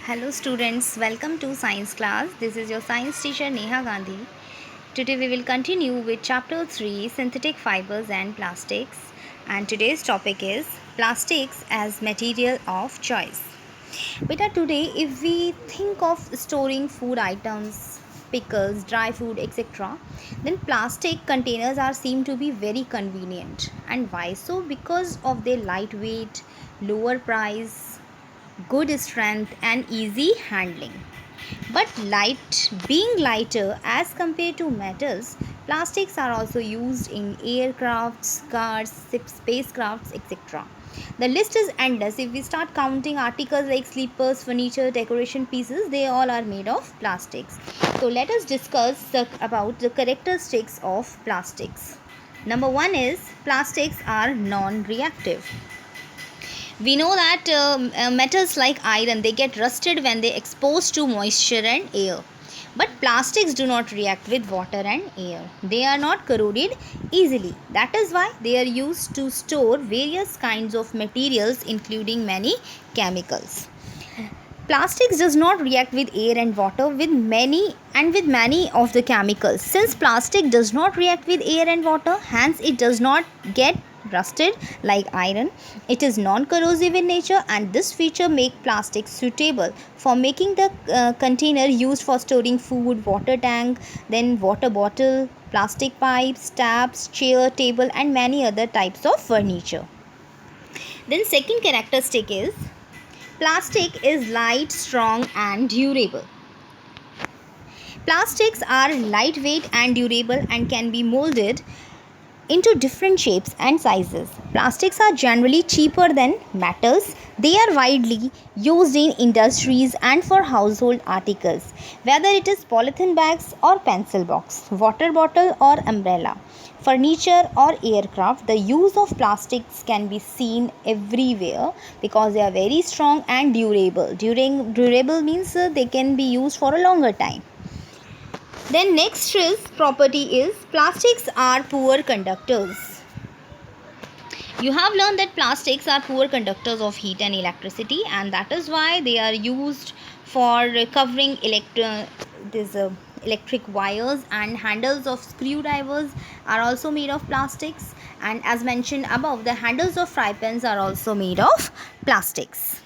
Hello students, welcome to science class. This is your science teacher Neha Gandhi. Today we will continue with chapter 3 synthetic fibers and plastics, and today's topic is plastics as material of choice. Beta, today if we think of storing food items, pickles, dry food, etc., then plastic containers are seen to be very convenient. And why so? Because of their lightweight, lower price, good strength and easy handling. But being lighter as compared to metals, plastics are also used in aircrafts, cars, spacecrafts, etc. The list is endless. If we start counting articles like sleepers, furniture, decoration pieces, they all are made of plastics. So let us discuss about the characteristics of plastics. Number one is plastics are non-reactive. We know that metals like iron, they get rusted when they exposed to moisture and air, but plastics do not react with water and air. They are not corroded easily. That is why they are used to store various kinds of materials, including many chemicals. Plastics does not react with air and water with many of the chemicals. Since plastic does not react with air and water, hence it does not get rusted like iron. It is non-corrosive in nature, and this feature make plastic suitable for making the container used for storing food, water tank, then water bottle, plastic pipes, taps, chair, table and many other types of furniture. Then second characteristic is plastic is light, strong and durable. Plastics are lightweight and durable and can be molded into different shapes and sizes. Plastics are generally cheaper than metals. They are widely used in industries and for household articles, whether it is polythene bags or pencil box, water bottle or umbrella, furniture or aircraft. The use of plastics can be seen everywhere because they are very strong and durable. Durable means they can be used for a longer time. Then next property is plastics are poor conductors. You have learned that plastics are poor conductors of heat and electricity, and that is why they are used for covering electric wires, and handles of screwdrivers are also made of plastics, and as mentioned above, the handles of fry pans are also made of plastics.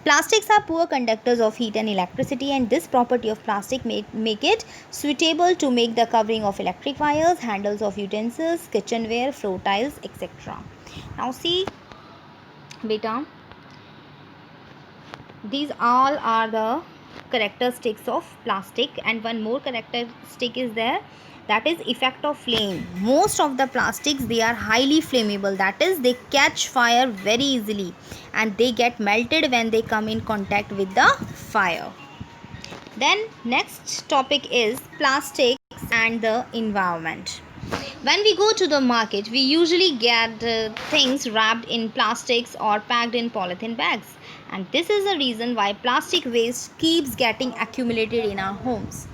Plastics are poor conductors of heat and electricity, and this property of plastic make it suitable to make the covering of electric wires, handles of utensils, kitchenware, floor tiles, etc. Now see, beta, these all are the characteristics of plastic, and one more characteristic is there, that is effect of flame. Most of the plastics, they are highly flammable, that is they catch fire very easily and they get melted when they come in contact with the fire. Then next topic is plastics and the environment. When we go to the market, we usually get things wrapped in plastics or packed in polythene bags, and this is the reason why plastic waste keeps getting accumulated in our homes.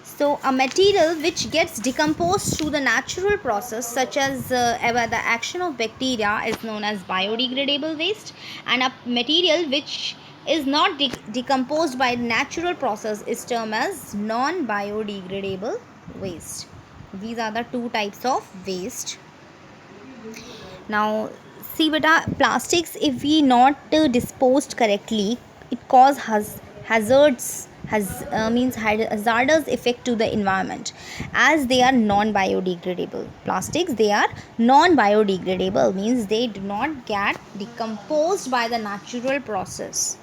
So a material which gets decomposed through the natural process, such as the action of bacteria, is known as biodegradable waste, and a material which is not decomposed by natural process is termed as non-biodegradable waste. These are the two types of waste. Now see beta, plastics, if we not disposed correctly, it cause hazardous effect to the environment, as they are non-biodegradable. Plastics, they are non-biodegradable, means they do not get decomposed by the natural process.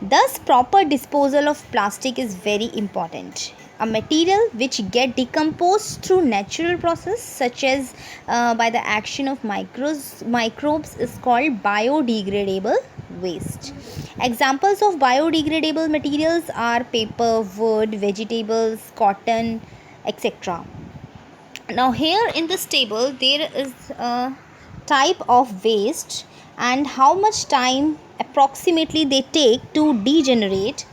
Thus proper disposal of plastic is very important. A material which get decomposed through natural process, such as by the action of microbes, is called biodegradable waste. Examples of biodegradable materials are paper, wood, vegetables, cotton, etc. Now here in this table there is a type of waste and how much time approximately they take to degenerate,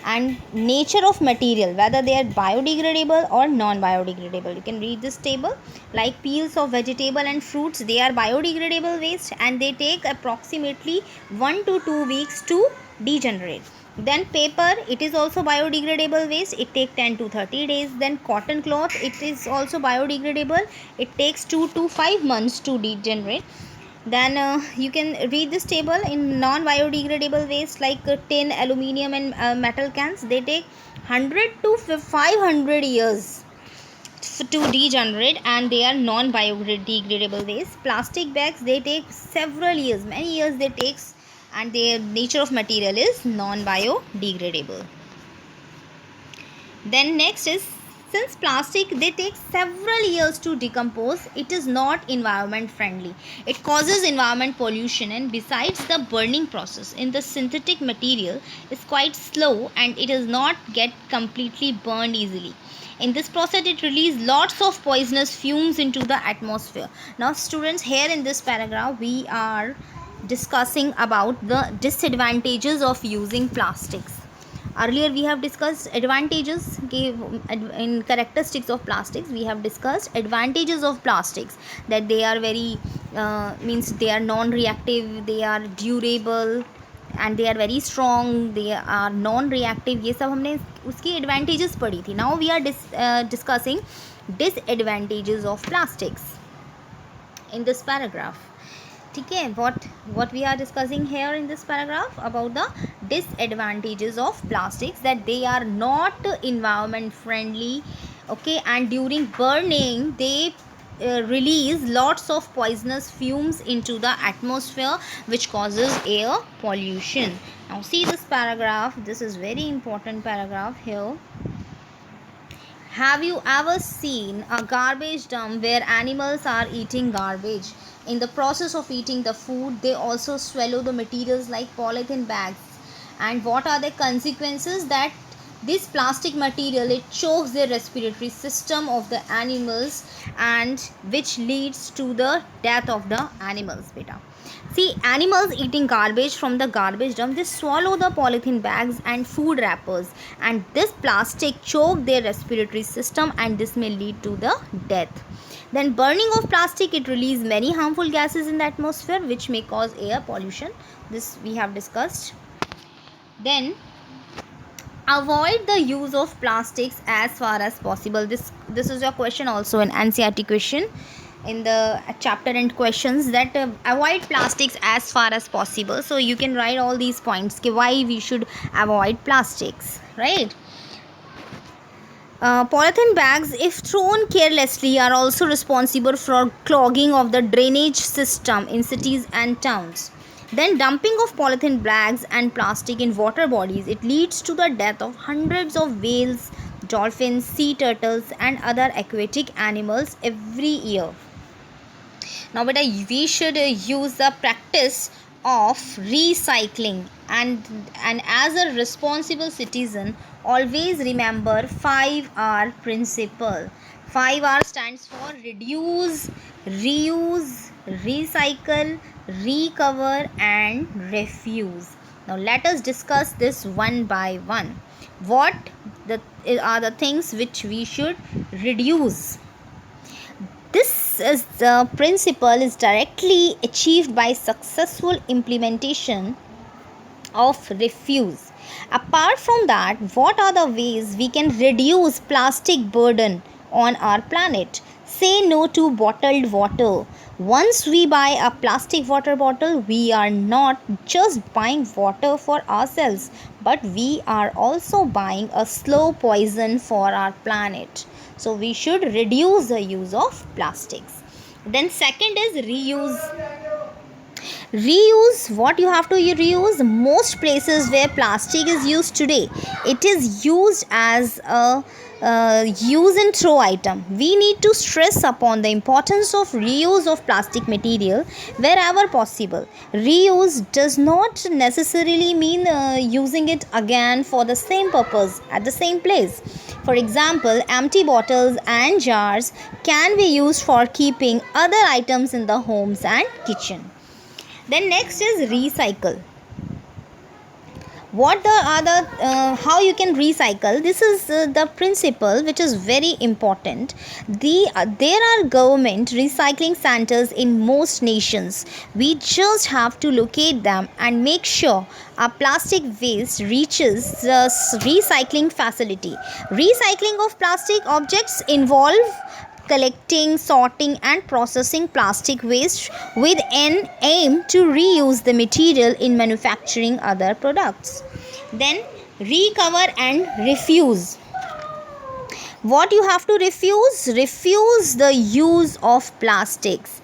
and nature of material, whether they are biodegradable or non-biodegradable. You can read this table. Like peels of vegetable and fruits, they are biodegradable waste and they take approximately 1 to 2 weeks to degenerate. Then paper, it is also biodegradable waste, it takes 10 to 30 days. Then cotton cloth, it is also biodegradable, it takes 2 to 5 months to degenerate. Then you can read this table. In non biodegradable waste like tin, aluminium and metal cans, they take 100 to 500 years to degenerate, and they are non biodegradable waste. Plastic bags, they take several years, many years they takes, and their nature of material is non biodegradable. Then next is, since plastic they take several years to decompose, it is not environment friendly. It causes environment pollution, and besides, the burning process in the synthetic material is quite slow and it does not get completely burned easily. In this process, it releases lots of poisonous fumes into the atmosphere. Now students, here in this paragraph we are discussing about the disadvantages of using plastics. Earlier we have discussed advantages, in characteristics of plastics we have discussed advantages of plastics, that they are very means they are non reactive, they are durable and they are very strong, they are non reactive. ये सब हमने उसकी advantages पढ़ी थी. Now we are discussing disadvantages of plastics in this paragraph. ठीक है, what we are discussing here in this paragraph about the disadvantages of plastics, that they are not environment friendly, okay, and during burning they release lots of poisonous fumes into the atmosphere which causes air pollution. Now see this paragraph, this is very important paragraph here. Have you ever seen a garbage dump where animals are eating garbage? In the process of eating the food, they also swallow the materials like polythene bags. And what are the consequences? That this plastic material, it chokes the respiratory system of the animals, and which leads to the death of the animals. Beta. See, animals eating garbage from the garbage dump, they swallow the polythene bags and food wrappers, and this plastic choke their respiratory system, and this may lead to the death. Then burning of plastic, it releases many harmful gases in the atmosphere which may cause air pollution. This we have discussed. Then avoid the use of plastics as far as possible. This is your question also, an NCERT question in the chapter and questions, that avoid plastics as far as possible. So you can write all these points, why we should avoid plastics, right? Polythene bags, if thrown carelessly, are also responsible for clogging of the drainage system in cities and towns. Then dumping of polythene bags and plastic in water bodies, it leads to the death of hundreds of whales, dolphins, sea turtles and other aquatic animals every year. Now beta, we should use the practice of recycling, and as a responsible citizen, always remember 5R principle. 5R stands for reduce, reuse, recycle, recover and refuse. Now let us discuss this one by one. What are the things which we should reduce? This is the principle is directly achieved by successful implementation of refuse. Apart from that, what are the ways we can reduce plastic burden on our planet? Say no to bottled water. Once we buy a plastic water bottle, we are not just buying water for ourselves, but we are also buying a slow poison for our planet. So we should reduce the use of plastics. Then second is reuse. What you have to reuse? Most places where plastic is used today, it is used as a use and throw item. We need to stress upon the importance of reuse of plastic material wherever possible. Reuse does not necessarily mean using it again for the same purpose at the same place. For example, empty bottles and jars can be used for keeping other items in the homes and kitchen. Then next is recycle. what the other how you can recycle. This is the principle which is very important. There are government recycling centers in most nations. We just have to locate them and make sure our plastic waste reaches the recycling facility. Recycling of plastic objects involve collecting, sorting, and processing plastic waste with an aim to reuse the material in manufacturing other products. Then, recover and refuse. What you have to refuse? Refuse the use of plastics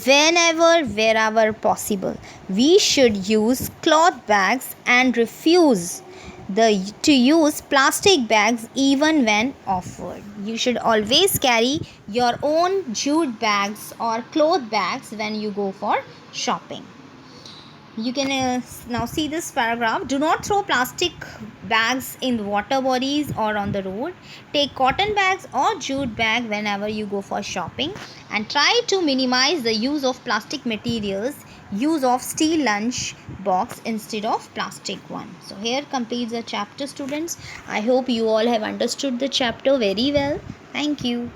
whenever, wherever possible. We should use cloth bags and refuse to use plastic bags even when offered. You should always carry your own jute bags or cloth bags when you go for shopping. You can now see this paragraph. Do not throw plastic bags in water bodies or on the road. Take cotton bags or jute bag whenever you go for shopping, and try to minimize the use of plastic materials. Use of steel lunch box instead of plastic one. So here completes the chapter, students. I hope you all have understood the chapter very well. Thank you.